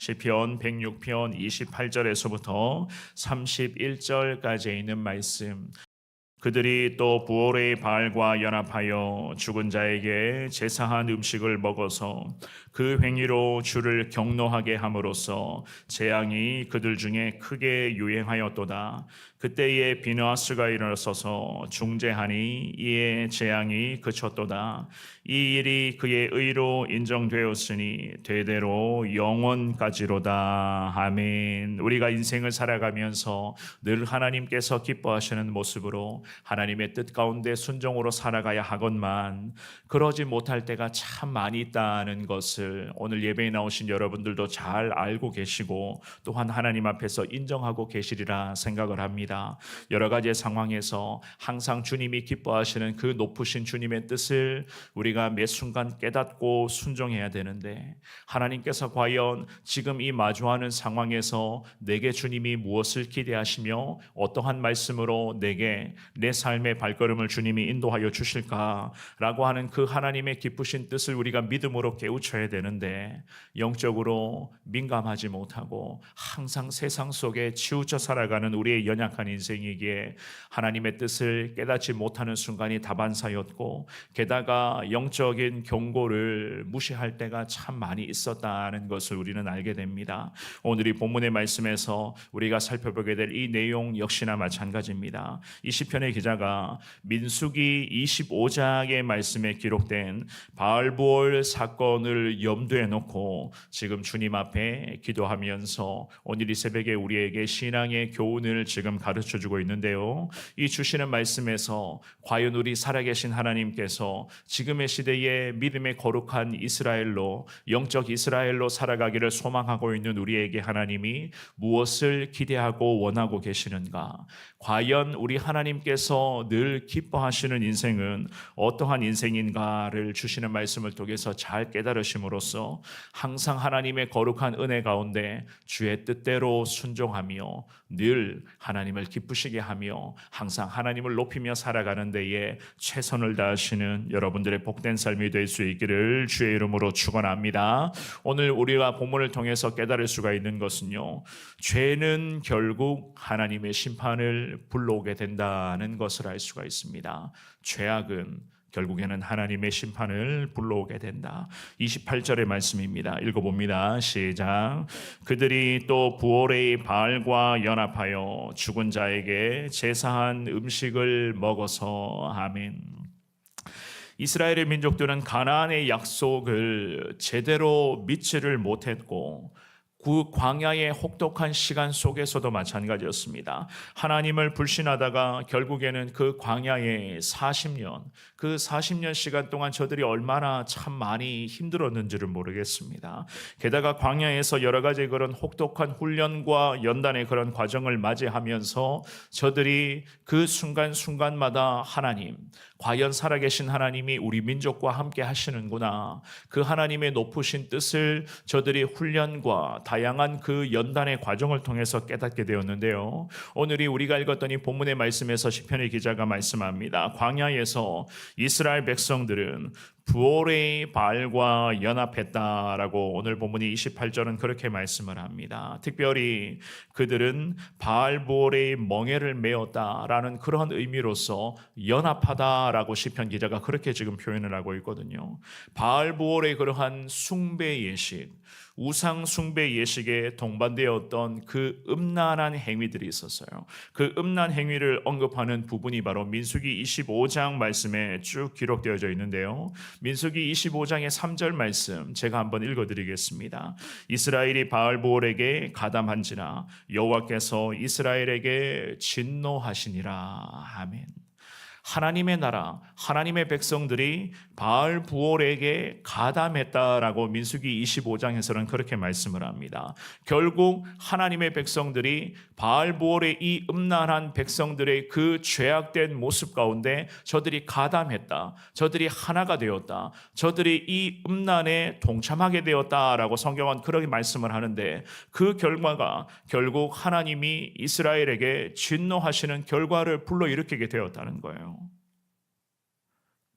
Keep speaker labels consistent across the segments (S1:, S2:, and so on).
S1: 시편 106편 28절에서부터 31절까지 있는 말씀. 그들이 또 부올의 바알과 연합하여 죽은 자에게 제사한 음식을 먹어서 그 행위로 주를 경노하게 함으로써 재앙이 그들 중에 크게 유행하였도다. 그때에 비느하스가 일어서서 중재하니 이에 재앙이 그쳤도다. 이 일이 그의 의로 인정되었으니 대대로 영원까지로다. 아멘. 우리가 인생을 살아가면서 늘 하나님께서 기뻐하시는 모습으로 하나님의 뜻 가운데 순종으로 살아가야 하건만 그러지 못할 때가 참 많이 있다는 것을 오늘 예배에 나오신 여러분들도 잘 알고 계시고 또한 하나님 앞에서 인정하고 계시리라 생각을 합니다. 여러 가지 상황에서 항상 주님이 기뻐하시는 그 높으신 주님의 뜻을 우리가 매 순간 깨닫고 순종해야 되는데, 하나님께서 과연 지금 이 마주하는 상황에서 내게 주님이 무엇을 기대하시며 어떠한 말씀으로 내게 내 삶의 발걸음을 주님이 인도하여 주실까라고 하는 그 하나님의 기쁘신 뜻을 우리가 믿음으로 깨우쳐야 되는데, 영적으로 민감하지 못하고 항상 세상 속에 치우쳐 살아가는 우리의 연약한 인생이기에 하나님의 뜻을 깨닫지 못하는 순간이 다반사였고, 게다가 영적인 경고를 무시할 때가 참 많이 있었다는 것을 우리는 알게 됩니다. 오늘 이 본문의 말씀에서 우리가 살펴보게 될 이 내용 역시나 마찬가지입니다. 이 시편의 기자가 민수기 25장의 말씀에 기록된 바알보올 사건을 염두에 놓고 지금 주님 앞에 기도하면서 오늘 이 새벽에 우리에게 신앙의 교훈을 지금 가르쳐주고 있는데요. 이 주시는 말씀에서 과연 우리 살아계신 하나님께서 지금의 시대에 믿음의 거룩한 이스라엘로, 영적 이스라엘로 살아가기를 소망하고 있는 우리에게 하나님이 무엇을 기대하고 원하고 계시는가? 과연 우리 하나님께서 늘 기뻐하시는 인생은 어떠한 인생인가를 주시는 말씀을 통해서 잘 깨달으심으로써 항상 하나님의 거룩한 은혜 가운데 주의 뜻대로 순종하며 늘 하나님을 기쁘시게 하며 항상 하나님을 높이며 살아가는 데에 최선을 다하시는 여러분들의 복된 삶이 될 수 있기를 주의 이름으로 축원합니다. 오늘 우리가 본문을 통해서 깨달을 수가 있는 것은요, 죄는 결국 하나님의 심판을 불러오게 된다는 것을 알 수가 있습니다. 죄악은 결국에는 하나님의 심판을 불러오게 된다. 28절의 말씀입니다. 읽어봅니다. 시작. 그들이 또 부올의 바알과 연합하여 죽은 자에게 제사한 음식을 먹어서. 아멘. 이스라엘의 민족들은 가나안의 약속을 제대로 믿지를 못했고 그 광야의 혹독한 시간 속에서도 마찬가지였습니다. 하나님을 불신하다가 결국에는 그 광야의 40년, 그 40년 시간 동안 저들이 얼마나 참 많이 힘들었는지를 모르겠습니다. 게다가 광야에서 여러 가지 그런 혹독한 훈련과 연단의 그런 과정을 맞이하면서 저들이 그 순간순간마다 하나님, 과연 살아계신 하나님이 우리 민족과 함께 하시는구나, 그 하나님의 높으신 뜻을 저들이 훈련과 다양한 그 연단의 과정을 통해서 깨닫게 되었는데요. 오늘이 우리가 읽었던 이 본문의 말씀에서 시편의 기자가 말씀합니다. 광야에서 이스라엘 백성들은 부올의 바알과 연합했다라고 오늘 본문이 28절은 그렇게 말씀을 합니다. 특별히 그들은 바알 부올의 멍에를 메었다라는 그런 의미로서 연합하다라고 시편 기자가 그렇게 지금 표현을 하고 있거든요. 바알 부올의 그러한 숭배 예식, 우상 숭배 예식에 동반되었던 그 음란한 행위들이 있었어요. 그 음란 행위를 언급하는 부분이 바로 민수기 25장 말씀에 쭉 기록되어져 있는데요. 민수기 25장의 3절 말씀 제가 한번 읽어드리겠습니다. 이스라엘이 바알보올에게 가담한지라 여호와께서 이스라엘에게 진노하시니라. 아멘. 하나님의 나라, 하나님의 백성들이 바알 부올에게 가담했다라고 민수기 25장에서는 그렇게 말씀을 합니다. 결국 하나님의 백성들이 바알 부올의 이 음란한 백성들의 그 죄악된 모습 가운데 저들이 가담했다, 저들이 하나가 되었다, 저들이 이 음란에 동참하게 되었다라고 성경은 그렇게 말씀을 하는데, 그 결과가 결국 하나님이 이스라엘에게 진노하시는 결과를 불러일으키게 되었다는 거예요.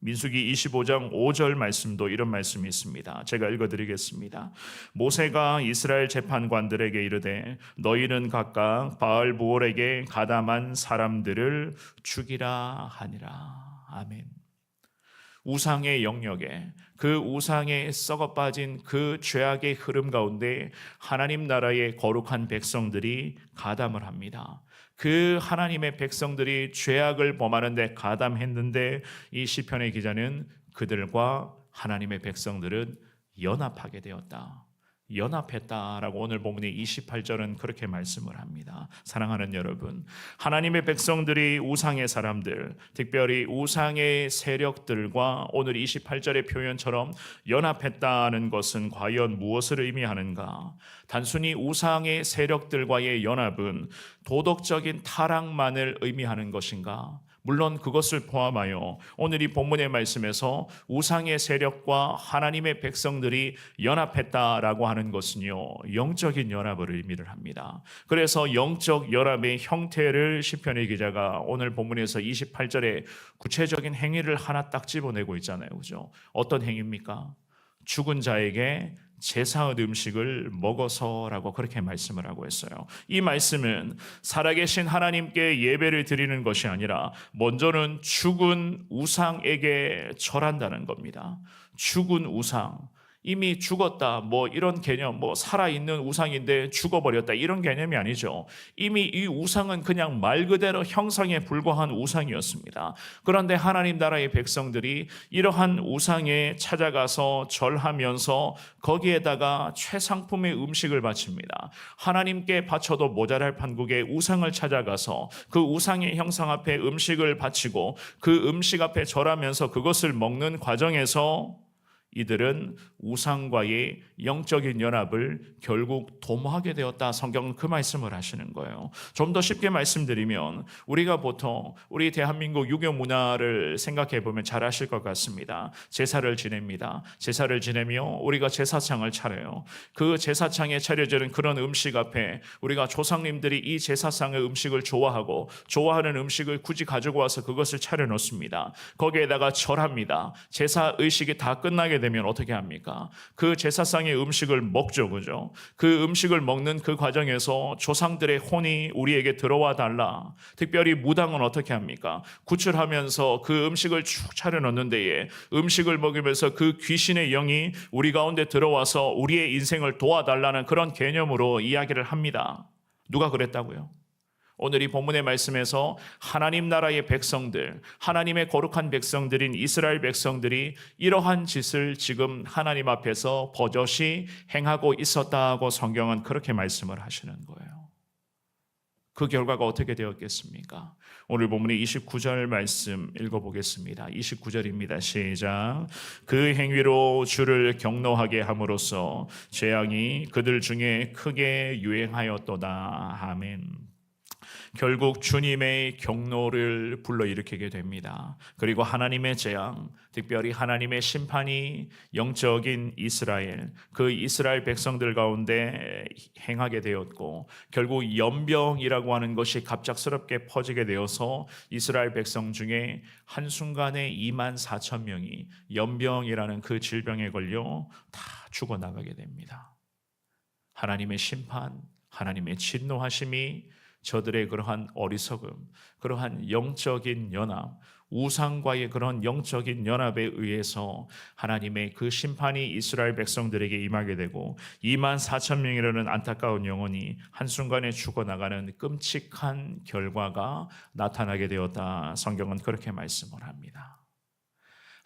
S1: 민수기 25장 5절 말씀도 이런 말씀이 있습니다. 제가 읽어드리겠습니다. 모세가 이스라엘 재판관들에게 이르되 너희는 각각 바알부올에게 가담한 사람들을 죽이라 하니라. 아멘. 우상의 영역에, 그 우상에 썩어 빠진 그 죄악의 흐름 가운데 하나님 나라의 거룩한 백성들이 가담을 합니다. 그 하나님의 백성들이 죄악을 범하는데 가담했는데 이 시편의 기자는 그들과 하나님의 백성들은 연합하게 되었다, 연합했다라고 오늘 본문의 28절은 그렇게 말씀을 합니다. 사랑하는 여러분, 하나님의 백성들이 우상의 사람들, 특별히 우상의 세력들과 오늘 28절의 표현처럼 연합했다는 것은 과연 무엇을 의미하는가? 단순히 우상의 세력들과의 연합은 도덕적인 타락만을 의미하는 것인가? 물론 그것을 포함하여 오늘 이 본문의 말씀에서 우상의 세력과 하나님의 백성들이 연합했다라고 하는 것은요, 영적인 연합을 의미를 합니다. 그래서 영적 연합의 형태를 시편의 기자가 오늘 본문에서 28절에 구체적인 행위를 하나 딱 집어내고 있잖아요. 그죠? 어떤 행위입니까? 죽은 자에게 제사의 음식을 먹어서라고 그렇게 말씀을 하고 있어요. 이 말씀은 살아계신 하나님께 예배를 드리는 것이 아니라 먼저는 죽은 우상에게 절한다는 겁니다. 죽은 우상, 이미 죽었다, 이런 개념, 살아있는 우상인데 죽어버렸다, 이런 개념이 아니죠. 이미 이 우상은 그냥 말 그대로 형상에 불과한 우상이었습니다. 그런데 하나님 나라의 백성들이 이러한 우상에 찾아가서 절하면서 거기에다가 최상품의 음식을 바칩니다. 하나님께 바쳐도 모자랄 판국의 우상을 찾아가서 그 우상의 형상 앞에 음식을 바치고 그 음식 앞에 절하면서 그것을 먹는 과정에서 이들은 우상과의 영적인 연합을 결국 도모하게 되었다. 성경은 그 말씀을 하시는 거예요. 좀 더 쉽게 말씀드리면 우리가 보통 우리 대한민국 유교 문화를 생각해 보면 잘 아실 것 같습니다. 제사를 지냅니다. 제사를 지내며 우리가 제사상을 차려요. 그 제사상에 차려지는 그런 음식 앞에 우리가 조상님들이 이 제사상의 음식을 좋아하고 좋아하는 음식을 굳이 가지고 와서 그것을 차려놓습니다. 거기에다가 절합니다. 제사 의식이 다 끝나게 되면 어떻게 합니까? 그 제사상의 음식을 먹죠, 그죠? 그 음식을 먹는 그 과정에서 조상들의 혼이 우리에게 들어와 달라. 특별히 무당은 어떻게 합니까? 구출하면서 그 음식을 쭉 차려놓는데에 음식을 먹으면서 그 귀신의 영이 우리 가운데 들어와서 우리의 인생을 도와달라는 그런 개념으로 이야기를 합니다. 누가 그랬다고요? 오늘 이 본문의 말씀에서 하나님 나라의 백성들, 하나님의 거룩한 백성들인 이스라엘 백성들이 이러한 짓을 지금 하나님 앞에서 버젓이 행하고 있었다고 성경은 그렇게 말씀을 하시는 거예요. 그 결과가 어떻게 되었겠습니까? 오늘 본문의 29절 말씀 읽어보겠습니다. 29절입니다. 시작. 그 행위로 주를 경노하게 함으로써 재앙이 그들 중에 크게 유행하였도다. 아멘. 결국 주님의 경노를 불러일으키게 됩니다. 그리고 하나님의 재앙, 특별히 하나님의 심판이 영적인 이스라엘, 그 이스라엘 백성들 가운데 행하게 되었고 결국 연병이라고 하는 것이 갑작스럽게 퍼지게 되어서 이스라엘 백성 중에 한순간에 24,000명이 연병이라는 그 질병에 걸려 다 죽어나가게 됩니다. 하나님의 심판, 하나님의 진노하심이 저들의 그러한 어리석음, 그러한 영적인 연합, 우상과의 그런 영적인 연합에 의해서 하나님의 그 심판이 이스라엘 백성들에게 임하게 되고 24,000명이라는 안타까운 영혼이 한순간에 죽어나가는 끔찍한 결과가 나타나게 되었다. 성경은 그렇게 말씀을 합니다.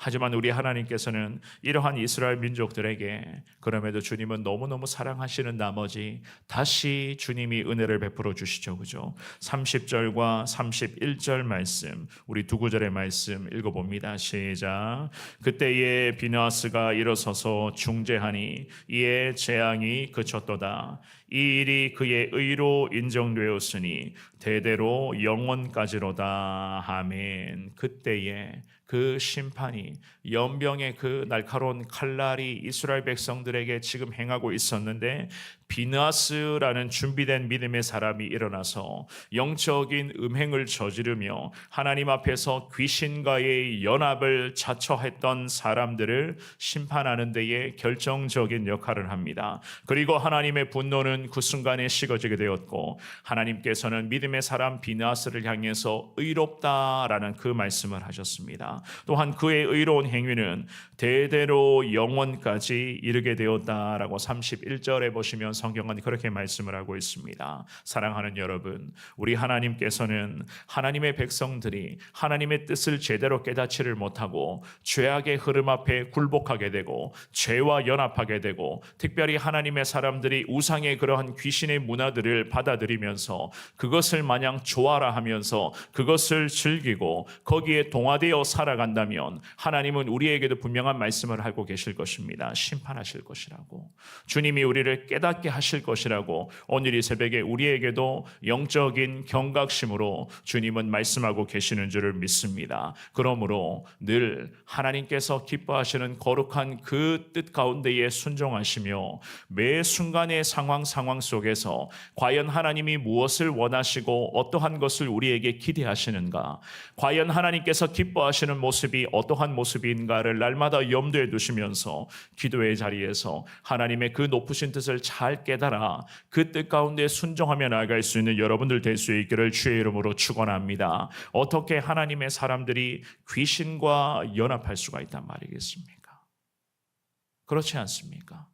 S1: 하지만 우리 하나님께서는 이러한 이스라엘 민족들에게 그럼에도 주님은 너무너무 사랑하시는 나머지 다시 주님이 은혜를 베풀어 주시죠. 그죠? 30절과 31절 말씀, 우리 두 구절의 말씀 읽어봅니다. 시작. 그때에 비나스가 일어서서 중재하니 이에 재앙이 그쳤도다. 이 일이 그의 의로 인정되었으니 대대로 영원까지로다. 아멘. 그때에 그 심판이, 연병의 그 날카로운 칼날이 이스라엘 백성들에게 지금 행하고 있었는데 비느하스라는 준비된 믿음의 사람이 일어나서 영적인 음행을 저지르며 하나님 앞에서 귀신과의 연합을 자처했던 사람들을 심판하는 데에 결정적인 역할을 합니다. 그리고 하나님의 분노는 그 순간에 식어지게 되었고 하나님께서는 믿음의 사람 비느하스를 향해서 의롭다라는 그 말씀을 하셨습니다. 또한 그의 의로운 행위는 대대로 영원까지 이르게 되었다라고 31절에 보시면 성경은 그렇게 말씀을 하고 있습니다. 사랑하는 여러분, 우리 하나님께서는 하나님의 백성들이 하나님의 뜻을 제대로 깨닫지를 못하고 죄악의 흐름 앞에 굴복하게 되고 죄와 연합하게 되고 특별히 하나님의 사람들이 우상의 그러한 귀신의 문화들을 받아들이면서 그것을 마냥 좋아라 하면서 그것을 즐기고 거기에 동화되어 살아간다면 하나님은 우리에게도 분명한 말씀을 하고 계실 것입니다. 심판하실 것이라고, 주님이 우리를 깨닫게 하실 것이라고 오늘 이 새벽에 우리에게도 영적인 경각심으로 주님은 말씀하고 계시는 줄을 믿습니다. 그러므로 늘 하나님께서 기뻐하시는 거룩한 그 뜻 가운데에 순종하시며 매 순간의 상황 속에서 과연 하나님이 무엇을 원하시고 어떠한 것을 우리에게 기대하시는가, 과연 하나님께서 기뻐하시는 모습이 어떠한 모습인가를 날마다 염두에 두시면서 기도의 자리에서 하나님의 그 높으신 뜻을 잘 깨달아 그 뜻 가운데 순종하며 나아갈 수 있는 여러분들 될 수 있기를 주의 이름으로 축원합니다. 어떻게 하나님의 사람들이 귀신과 연합할 수가 있단 말이겠습니까? 그렇지 않습니까?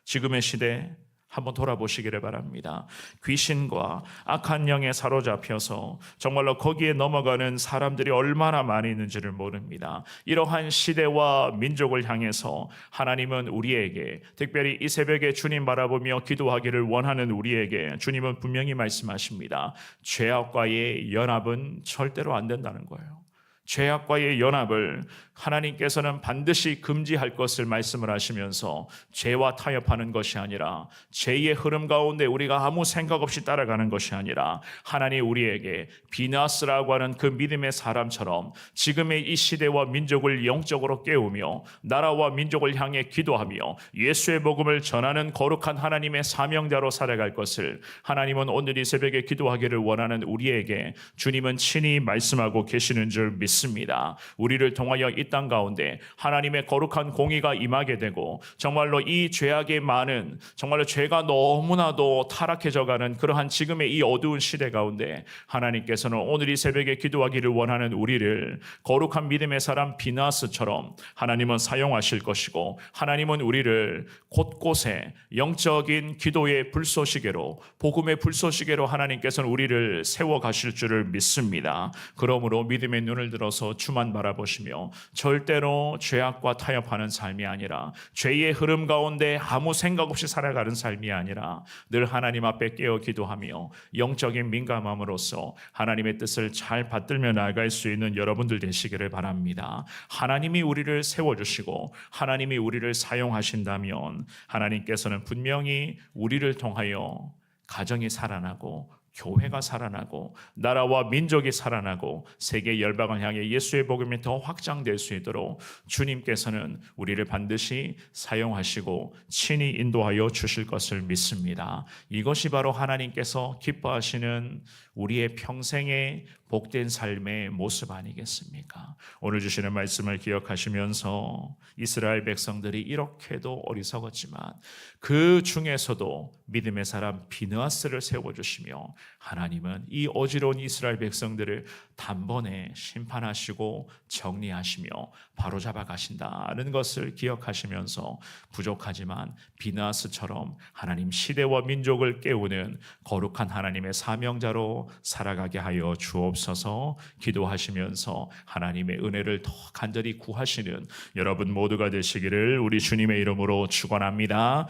S1: 지금의 시대 한번 돌아보시기를 바랍니다. 귀신과 악한 영에 사로잡혀서 정말로 거기에 넘어가는 사람들이 얼마나 많이 있는지를 모릅니다. 이러한 시대와 민족을 향해서 하나님은 우리에게, 특별히 이 새벽에 주님 바라보며 기도하기를 원하는 우리에게 주님은 분명히 말씀하십니다. 죄악과의 연합은 절대로 안 된다는 거예요. 죄악과의 연합을 하나님께서는 반드시 금지할 것을 말씀을 하시면서 죄와 타협하는 것이 아니라 죄의 흐름 가운데 우리가 아무 생각 없이 따라가는 것이 아니라 하나님 우리에게 비느하스라고 하는 그 믿음의 사람처럼 지금의 이 시대와 민족을 영적으로 깨우며 나라와 민족을 향해 기도하며 예수의 복음을 전하는 거룩한 하나님의 사명자로 살아갈 것을 하나님은 오늘 이 새벽에 기도하기를 원하는 우리에게 주님은 친히 말씀하고 계시는 줄 믿습니다. 우리를 통하여 이 땅 가운데 하나님의 거룩한 공의가 임하게 되고 정말로 이 죄악의 많은, 정말로 죄가 너무나도 타락해져가는 그러한 지금의 이 어두운 시대 가운데 하나님께서는 오늘 이 새벽에 기도하기를 원하는 우리를 거룩한 믿음의 사람 비느하스처럼 하나님은 사용하실 것이고 하나님은 우리를 곳곳에 영적인 기도의 불쏘시개로, 복음의 불쏘시개로 하나님께서는 우리를 세워가실 줄을 믿습니다. 그러므로 믿음의 눈을 들어서 주만 바라보시며 절대로 죄악과 타협하는 삶이 아니라 죄의 흐름 가운데 아무 생각 없이 살아가는 삶이 아니라 늘 하나님 앞에 깨어 기도하며 영적인 민감함으로써 하나님의 뜻을 잘 받들며 나아갈 수 있는 여러분들 되시기를 바랍니다. 하나님이 우리를 세워주시고 하나님이 우리를 사용하신다면 하나님께서는 분명히 우리를 통하여 가정이 살아나고 교회가 살아나고 나라와 민족이 살아나고 세계 열방을 향해 예수의 복음이 더 확장될 수 있도록 주님께서는 우리를 반드시 사용하시고 친히 인도하여 주실 것을 믿습니다. 이것이 바로 하나님께서 기뻐하시는 우리의 평생의 복된 삶의 모습 아니겠습니까? 오늘 주시는 말씀을 기억하시면서 이스라엘 백성들이 이렇게도 어리석었지만 그 중에서도 믿음의 사람 비느하스를 세워주시며 하나님은 이 어지러운 이스라엘 백성들을 단번에 심판하시고 정리하시며 바로잡아 가신다는 것을 기억하시면서 부족하지만 비느하스처럼 하나님 시대와 민족을 깨우는 거룩한 하나님의 사명자로 살아가게 하여 주옵소서. 기도하시면서 하나님의 은혜를 더 간절히 구하시는 여러분 모두가 되시기를 우리 주님의 이름으로 축원합니다.